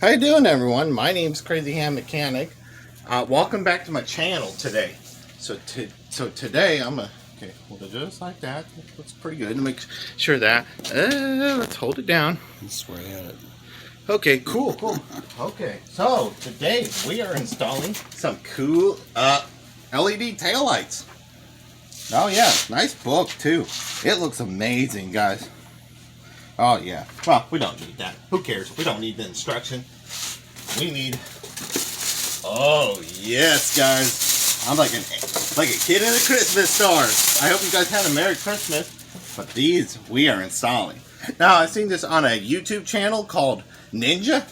How you doing, everyone? My name's Crazy Ham Mechanic. Welcome back to my channel today. So today I'm hold it just like that. Looks pretty good. Make sure that let's hold it down. I swear at it. Okay, cool. Okay, so today we are installing some cool LED taillights. Oh yeah, nice book too. It looks amazing, guys. Oh yeah. Well, we don't need that. Who cares? We don't need the instruction. We need. Oh yes, guys. I'm like a kid in a Christmas store. I hope you guys had a Merry Christmas. But these we are installing. Now I've seen this on a YouTube channel called Ninja.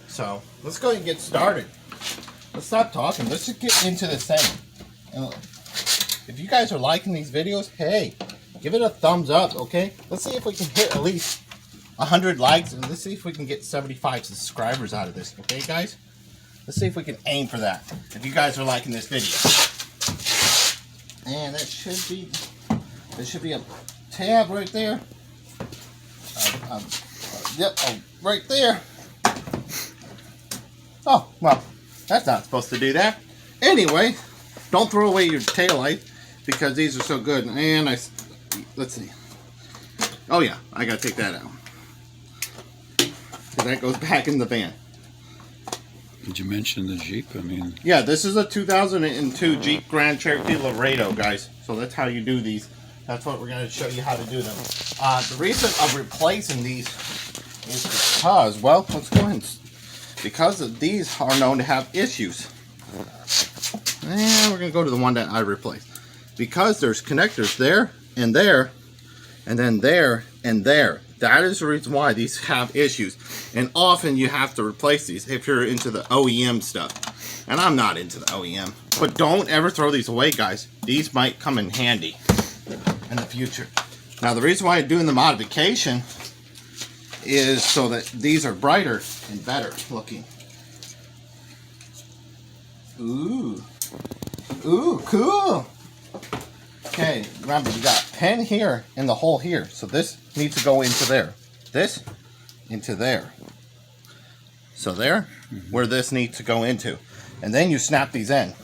So let's go ahead and get started. Let's stop talking. Let's just get into this thing. If you guys are liking these videos, hey, give it a thumbs up, okay? Let's see if we can hit at least 100 likes, and let's see if we can get 75 subscribers out of this, okay, guys? Let's see if we can aim for that, if you guys are liking this video. And there should be a tab right there. Yep, right there. Oh, well, that's not supposed to do that. Anyway, don't throw away your taillight, because these are so good. And let's see. Oh yeah, I gotta take that out. So that goes back in the van. Did you mention the Jeep? I mean... Yeah, this is a 2002 Jeep Grand Cherokee Laredo, guys. So that's how you do these. That's what we're going to show you how to do them. The reason of replacing these is because, well, let's go ahead because these are known to have issues. And we're going to go to the one that I replaced. Because there's connectors there, and then there, and there. That is the reason why these have issues. And often you have to replace these if you're into the OEM stuff. And I'm not into the OEM. But don't ever throw these away, guys. These might come in handy in the future. Now the reason why I'm doing the modification is so that these are brighter and better looking. Ooh. Ooh, cool. Okay, remember you got a pin here and the hole here. So this needs to go into there. This into there. So there, where this needs to go into. And then you snap these in.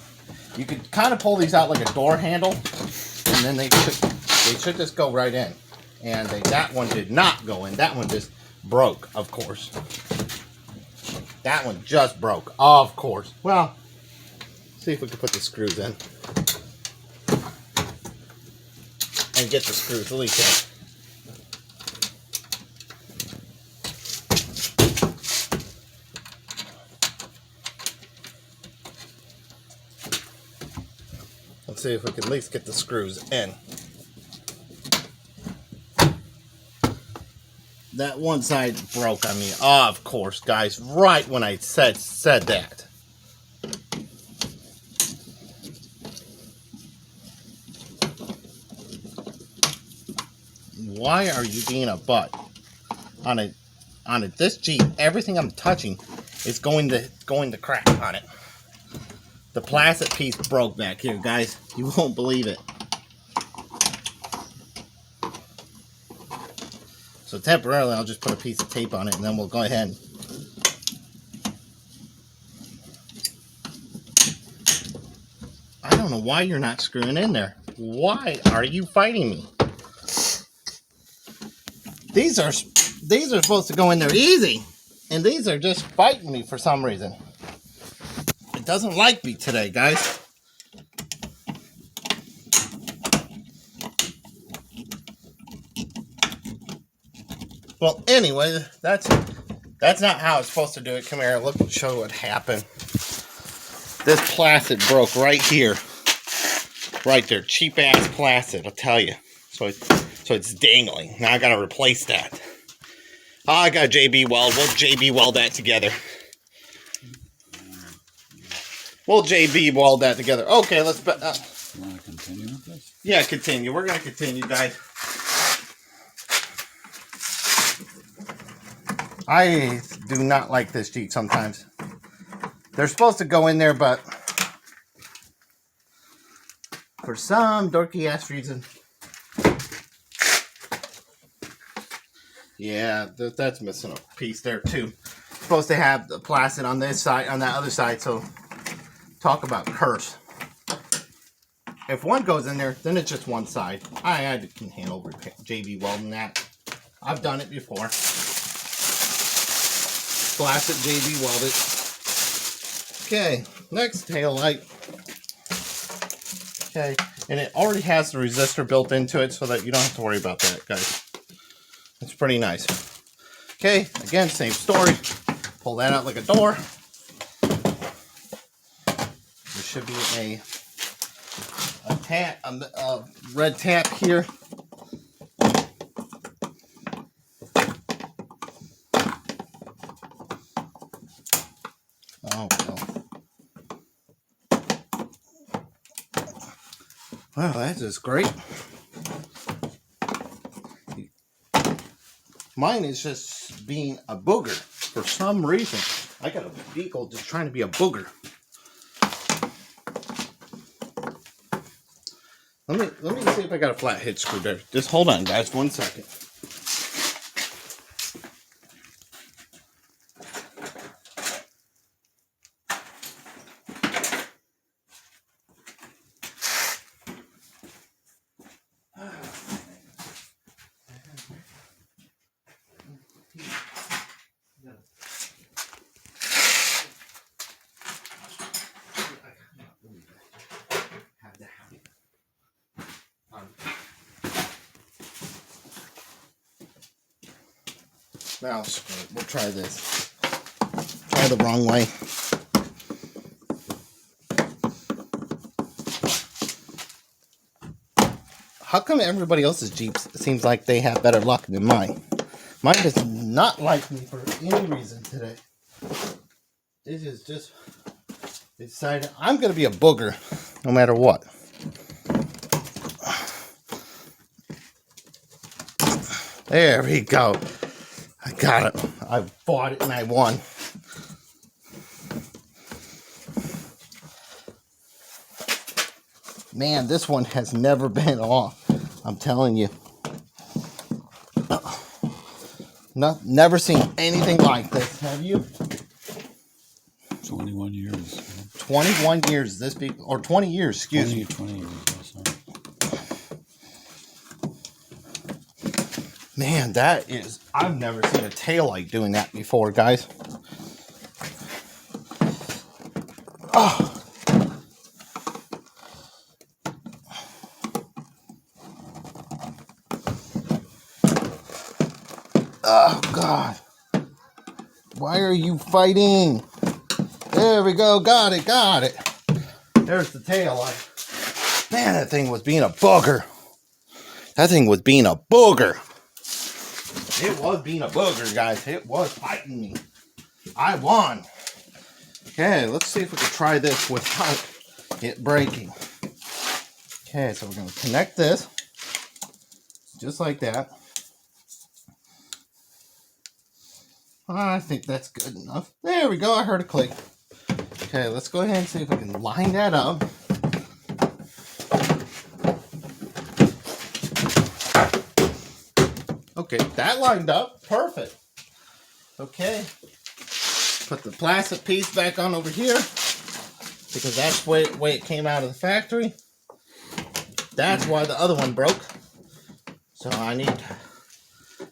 You could kind of pull these out like a door handle. And then they should just go right in. And that one did not go in. That one just broke, of course. That one just broke, of course. Well, see if we can put the screws in. And get the screws released in. Let's see if we can at least get the screws in. That one side broke on me, of course, guys, right when I said that. Why are you being a butt? On this Jeep, everything I'm touching is going to crack on it. The plastic piece broke back here, guys. You won't believe it. So temporarily, I'll just put a piece of tape on it, and then we'll go ahead. I don't know why you're not screwing in there. Why are you fighting me? These are supposed to go in there easy, and these are just fighting me for some reason. It doesn't like me today, guys. Well, anyway, that's not how it's supposed to do it. Come here, look, show you what happened. This plastic broke right here, right there. Cheap ass plastic, I'll tell you. So it's dangling. Now I gotta replace that. Oh, I got JB weld. We'll JB weld that together. We'll JB weld that together. Okay, let's. You want to continue with this? Yeah, continue. We're gonna continue, guys. I do not like this Jeep sometimes. They're supposed to go in there, but for some dorky ass reason. Yeah, that's missing a piece there too. supposed to have the plastic on this side, on that other side, so talk about curse. If one goes in there, then it's just one side. I can handle JB welding that. I've done it before. Plastic JB welded. Okay, next tail light. Okay, and it already has the resistor built into it so that you don't have to worry about that, guys. It's pretty nice. Okay, again, same story. Pull that out like a door. There should be a red tap here. Oh, well. Wow, that is great. Mine is just being a booger for some reason. I got a vehicle just trying to be a booger. Let me see if I got a flathead screwdriver. Just hold on, guys, 1 second. Now, we'll try this. Try the wrong way. How come everybody else's Jeeps seems like they have better luck than mine? Mine does not like me for any reason today. This is just decided I'm going to be a booger no matter what. There we go. I got it. I bought it and I won. Man, this one has never been off. I'm telling you. No, never seen anything like this. Have you? 21 years. 21 years. This be, or 20 years. Excuse me. 20 years. Man, that is... I've never seen a taillight doing that before, guys. Oh. Oh, God. Why are you fighting? There we go. Got it. Got it. There's the taillight. Man, that thing was being a booger. That thing was being a booger. It was being a booger, guys. It was fighting me. I won. Okay, let's see if we can try this without it breaking. Okay, so we're going to connect this. Just like that. I think that's good enough. There we go. I heard a click. Okay, let's go ahead and see if we can line that up. Okay, that lined up. Perfect. Okay. Put the plastic piece back on over here. Because that's the way it came out of the factory. That's why the other one broke. So I need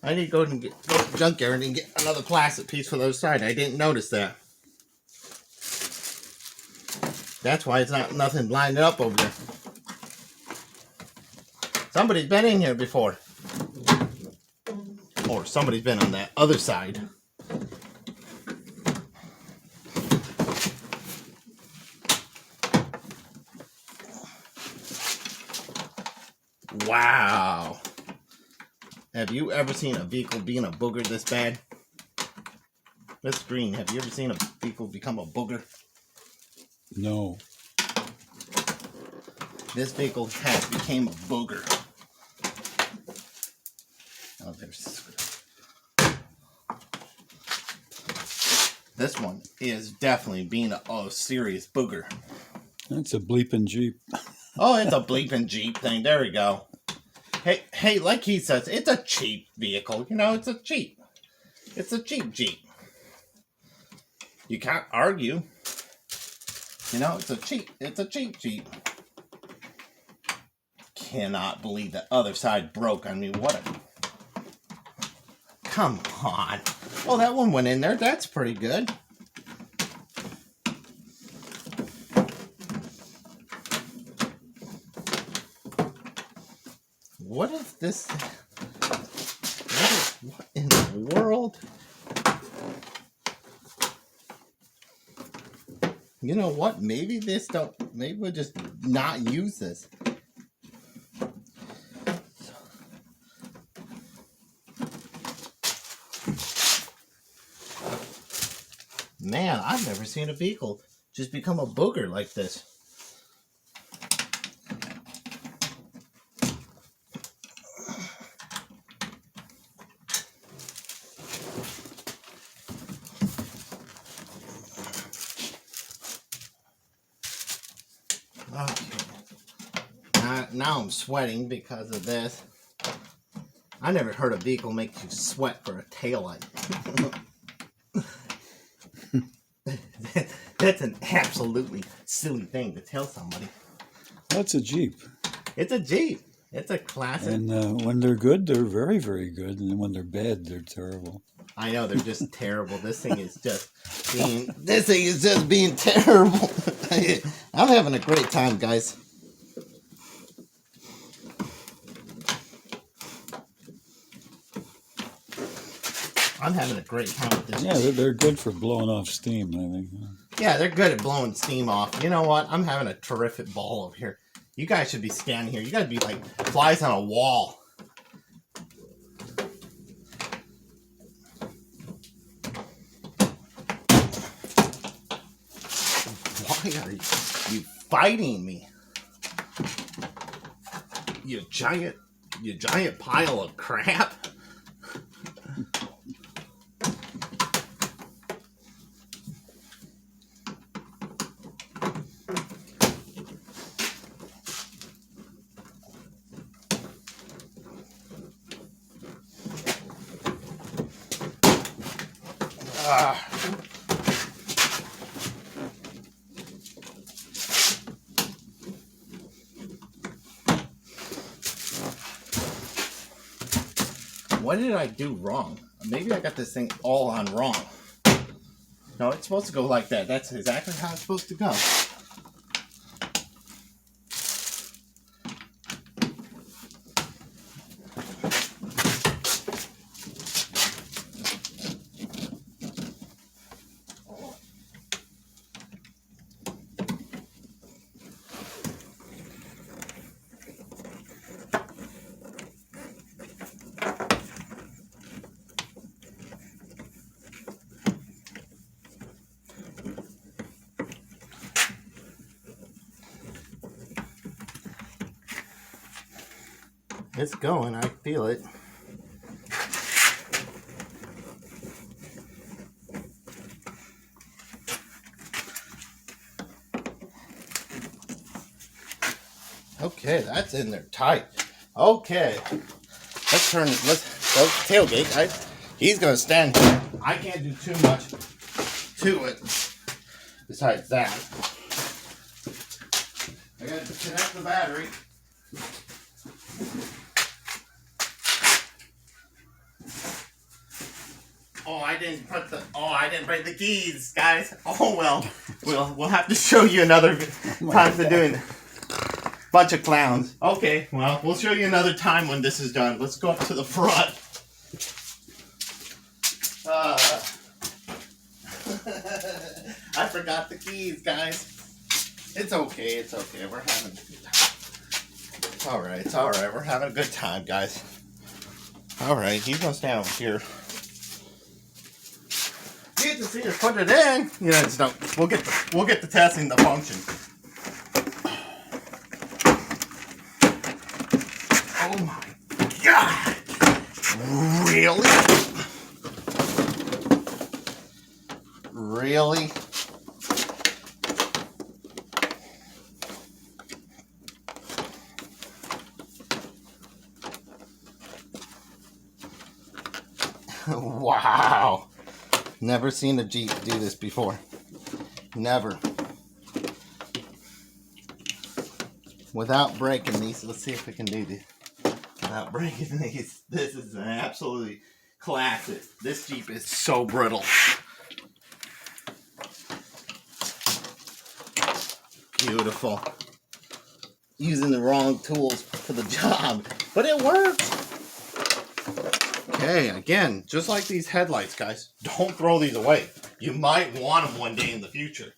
to go to the junkyard and get another plastic piece for the other side. I didn't notice that. That's why it's not nothing lined up over there. Somebody's been in here before. Or somebody's been on that other side. Wow. Have you ever seen a vehicle being a booger this bad? Miss Green, have you ever seen a vehicle become a booger? No. This vehicle has became a booger. Oh, there's the screw. This one is definitely being a serious booger. That's a bleeping Jeep. Oh, it's a bleeping Jeep thing. There we go. Hey, like he says, it's a cheap vehicle. You know, it's a cheap. It's a cheap Jeep. You can't argue. You know, it's a cheap Jeep. Cannot believe the other side broke. I mean, what a... Come on. Oh, that one went in there. That's pretty good. What if this... What in the world? You know what? Maybe maybe we'll just not use this. Man, I've never seen a vehicle just become a booger like this. Okay. Now I'm sweating because of this. I never heard a vehicle make you sweat for a taillight. That's an absolutely silly thing to tell somebody. That's a Jeep. It's a Jeep. It's a classic. And when they're good, they're very, very good. And when they're bad, they're terrible. I know, they're just terrible. This thing is just being terrible. I'm having a great time, guys. I'm having a great time with this. Yeah, they're good for blowing off steam, I think. Yeah, they're good at blowing steam off. You know what? I'm having a terrific ball over here. You guys should be standing here. You gotta be like flies on a wall. Why are you fighting me? You giant pile of crap. What did I do wrong? Maybe I got this thing all on wrong. No, it's supposed to go like that. That's exactly how it's supposed to go. It's going, I feel it. Okay, that's in there tight. Okay. Let's go tailgate. He's gonna stand here. I can't do too much to it besides that. I gotta connect the battery. I didn't bring the keys, guys. Oh well. We'll have to show you another time for doing bunch of clowns. Okay, well, we'll show you another time when this is done. Let's go up to the front. I forgot the keys, guys. It's okay. We're having a good time. It's all right. We're having a good time, guys. All right, he's gonna stand over here. You get to see her put it in. You know, just don't. We'll get the testing the function. Oh my God! Really? Really? Wow. Never seen a Jeep do this before. Never. Without breaking these, let's see if we can do this. Without breaking these, this is an absolutely classic. This Jeep is so brittle. Beautiful. Using the wrong tools for the job, but it works. Okay, again, just like these headlights, guys, don't throw these away. You might want them one day in the future.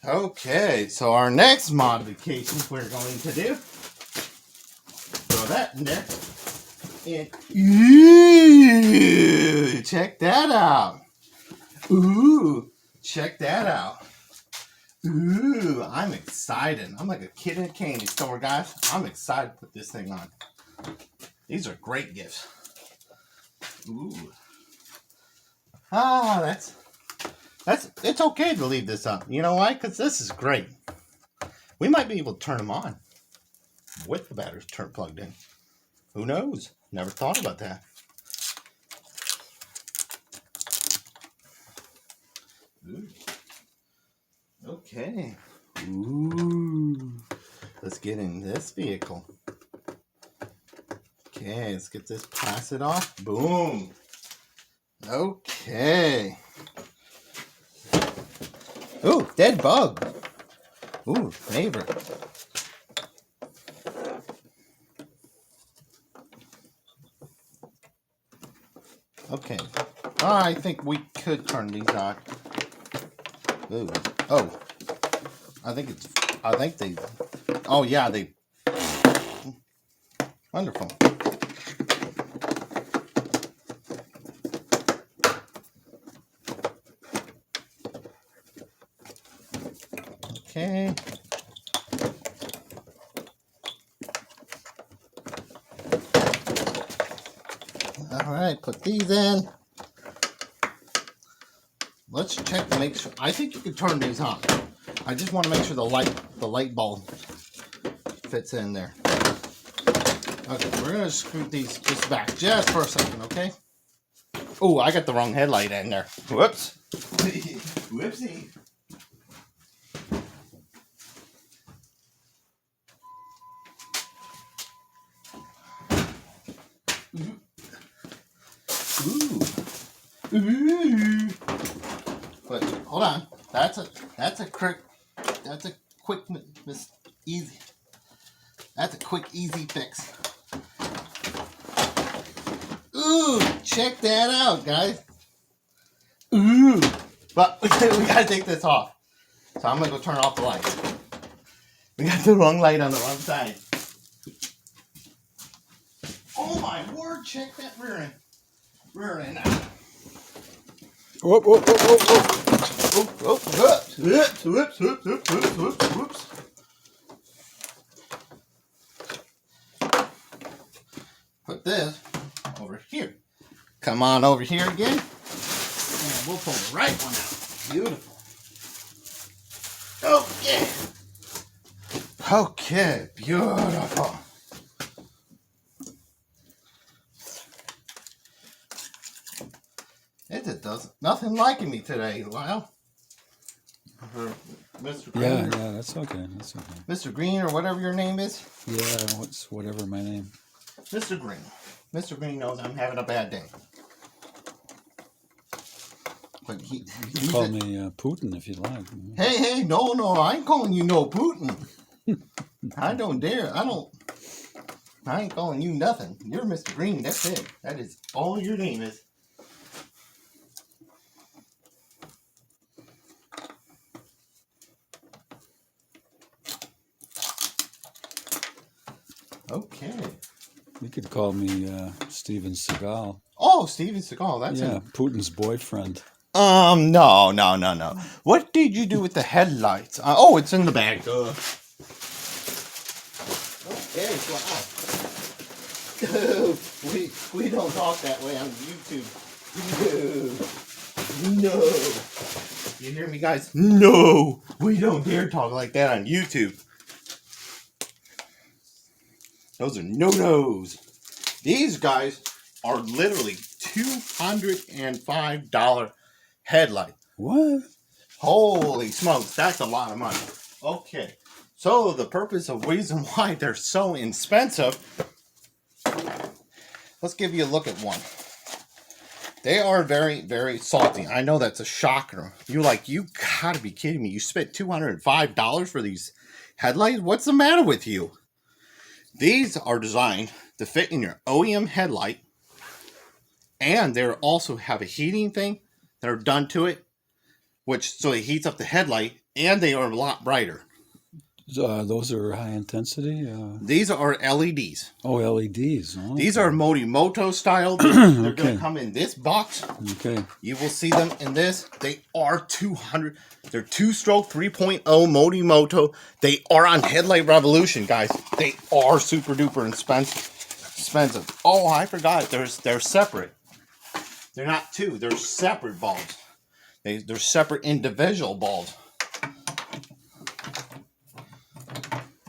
Okay, so our next modification we're going to do, throw that in there, and ooh, check that out. Ooh, check that out. Ooh, I'm excited. I'm like a kid in a candy store, guys. I'm excited to put this thing on. These are great gifts. Ooh. It's okay to leave this up. You know why? Because this is great. We might be able to turn them on with the batteries plugged in. Who knows? Never thought about that. Ooh. Okay. Ooh. Let's get in this vehicle. Okay, let's get this plastic off. Boom. Okay. Ooh, dead bug. Ooh, favorite. Okay. I think we could turn these on. Ooh. Oh. I think they. Oh, yeah, they. Wonderful. Okay. All right, put these in. Let's check to make sure. I think you can turn these on. I just want to make sure the light bulb fits in there. Okay, we're gonna screw these just back just for a second, okay? Oh, I got the wrong headlight in there. Whoops. Whoopsie. Ooh. But hold on. That's a quick easy. That's a quick easy fix. Ooh, check that out, guys. Ooh. But we gotta take this off. So I'm gonna go turn off the light. We got the wrong light on the wrong side. Oh my word, check that rear end. Rear end out. Whoop, whoop, whoop, whoop, whoop. Whoops. Put this over here. Come on over here again. And we'll pull the right one out. Beautiful. Okay. Okay, beautiful. It does nothing liking me today, Lyle. Mr. Green. Yeah, that's okay. That's okay. Mr. Green or whatever your name is. Yeah, whatever my name. Mr. Green. Mr. Green knows I'm having a bad day. But he Call me Putin if you like. Hey, no, I ain't calling you no Putin. I don't dare. I ain't calling you nothing. You're Mr. Green. That's it. That is all your name is. Okay. You could call me Steven Seagal. Oh, Steven Seagal. That's yeah, Putin's boyfriend. No. What did you do with the headlights? Oh, it's in the bag. Okay, wow. we don't talk that way on YouTube. No. You hear me, guys? No. We don't dare talk like that on YouTube. Those are no-nos. These guys are literally $205 headlight. What? Holy smokes, that's a lot of money. Okay, so the purpose of reason why they're so expensive, let's give you a look at one. They are very, very salty. I know that's a shocker. You gotta be kidding me. You spent $205 for these headlights? What's the matter with you? These are designed to fit in your OEM headlight, and they also have a heating thing that are done to it, so it heats up the headlight, and they are a lot brighter. Those are high intensity? These are LEDs. Oh, LEDs. Oh, These are Morimoto style. They're Okay. going to come in this box. Okay. You will see them in this. They are 200. They're 2-stroke 3.0 Morimoto. They are on Headlight Revolution, guys. They are super duper expensive. Oh, I forgot. They're separate. They're not two. They're separate bulbs. They're separate individual bulbs.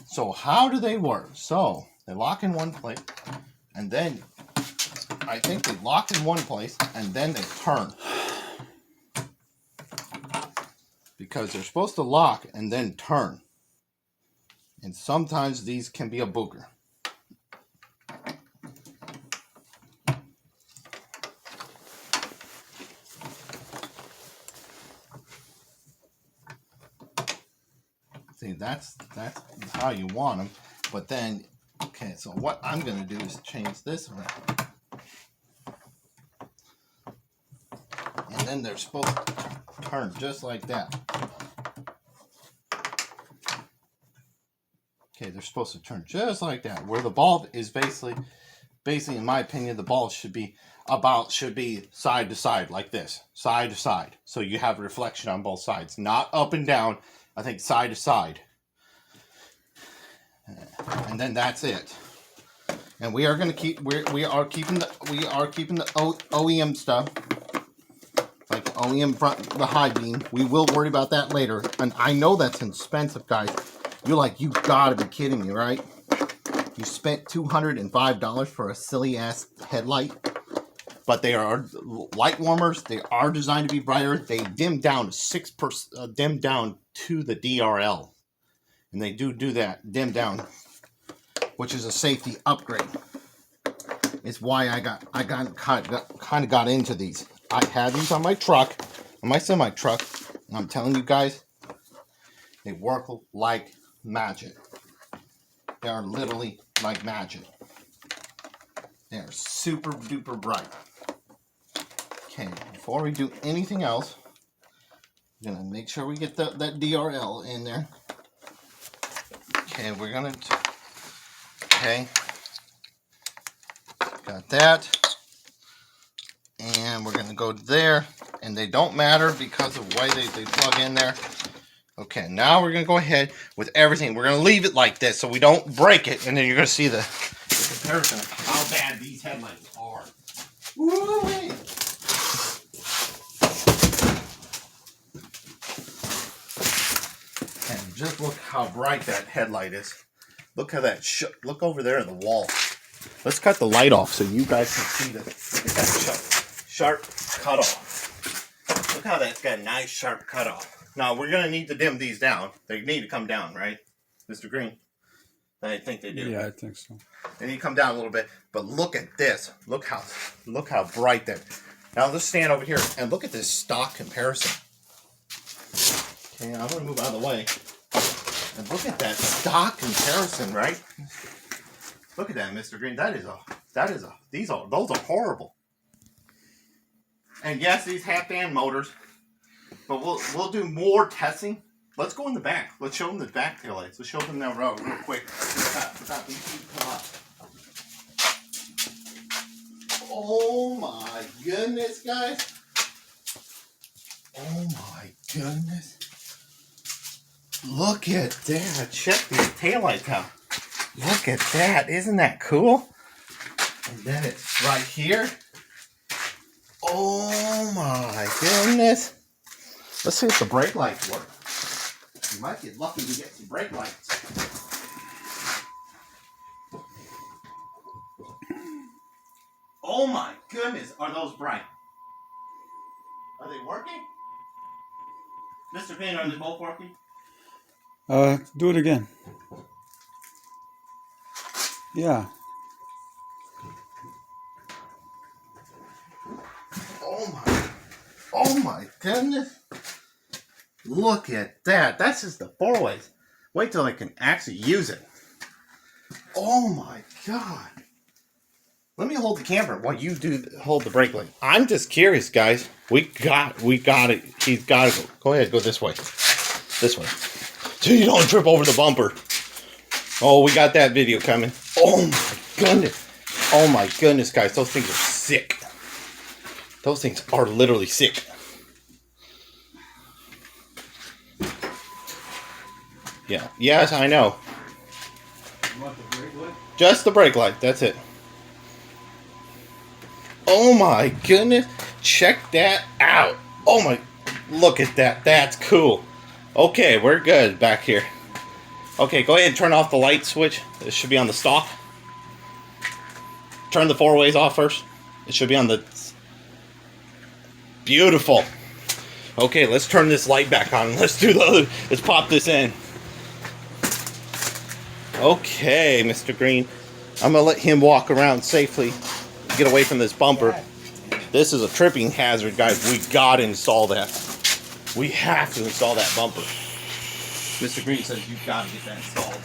So how do they work? So they lock in one place, and then I think they lock in one place, and then they turn. Because they're supposed to lock and then turn. And sometimes these can be a booger. See, that's how you want them. But then, okay, so what I'm going to do is change this around. And then they're supposed to turn just like that. Okay, they're supposed to turn just like that. Where the bulb is basically in my opinion, the bulb should be side to side like this. Side to side. So you have reflection on both sides. Not up and down. I think side to side. And then that's it. And we are going to keep we are keeping the OEM stuff. Like OEM front, the high beam. We will worry about that later. And I know that's expensive, guys. You're like, you gotta be kidding me, right? You spent $205 for a silly ass headlight. But they are light warmers. They are designed to be brighter. They dim down dim down to the DRL, and they do that dim down, which is a safety upgrade. It's why I kind of got into these. I had these on my truck, on my semi truck, and I'm telling you guys, they work like magic. They are literally like magic. They are super duper bright. Okay, before we do anything else, I'm going to make sure we get that DRL in there. Okay, we're going to... Okay. Got that. And we're going to go there. And they don't matter because of the way they plug in there. Okay, now we're going to go ahead with everything. We're going to leave it like this so we don't break it. And then you're going to see the comparison of how bad these headlights are. Woo-wee! And just look how bright that headlight is. Look how that look over there at the wall. Let's cut the light off so you guys can see that sharp cutoff. Look how that's got a nice sharp cutoff. Now we're gonna need to dim these down. They need to come down, right, Mr. Green? I think they do. Yeah, I think so. They need to come down a little bit. But look at this. Look how bright that. Now let's stand over here and look at this stock comparison. Okay, I'm gonna move out of the way. And look at that stock comparison, right? Look at that, Mr. Green. Those are horrible. And yes, these half-band motors. But we'll do more testing. Let's go in the back. Let's show them the back taillights. Let's show them that road real quick. Oh my goodness, guys. Oh my goodness. Look at that. Check these taillights out. Look at that. Isn't that cool? And then it's right here. Oh my goodness. Let's see if the brake lights work. You might get lucky to get some brake lights. Oh my goodness, are those bright? Are they working? Mr. Payne, are they both working? Do it again. Yeah. Oh my goodness. Look at that. That's just the four ways. Wait till I can actually use it. Oh my God. Let me hold the camera while you hold the brake light. I'm just curious, guys. We got it. He's got to go. Go ahead, go this way. This way. So you don't trip over the bumper. Oh, we got that video coming. Oh my goodness. Oh my goodness, guys. Those things are sick. Those things are literally sick. Yeah. Yes, I know. You want the brake light? Just the brake light. That's it. Oh my goodness. Check that out. Oh my. Look at that. That's cool. Okay, we're good back here. Okay, go ahead and turn off the light switch. It should be on the stalk. Turn the four ways off first. It should be on the... Beautiful. Okay, let's turn this light back on. Let's do the other. Let's pop this in. Okay, Mr. Green. I'm going to let him walk around safely. Get away from this bumper. This is a tripping hazard, guys. We got to install that. We have to install that bumper. Mr. Green says you've got to get that installed.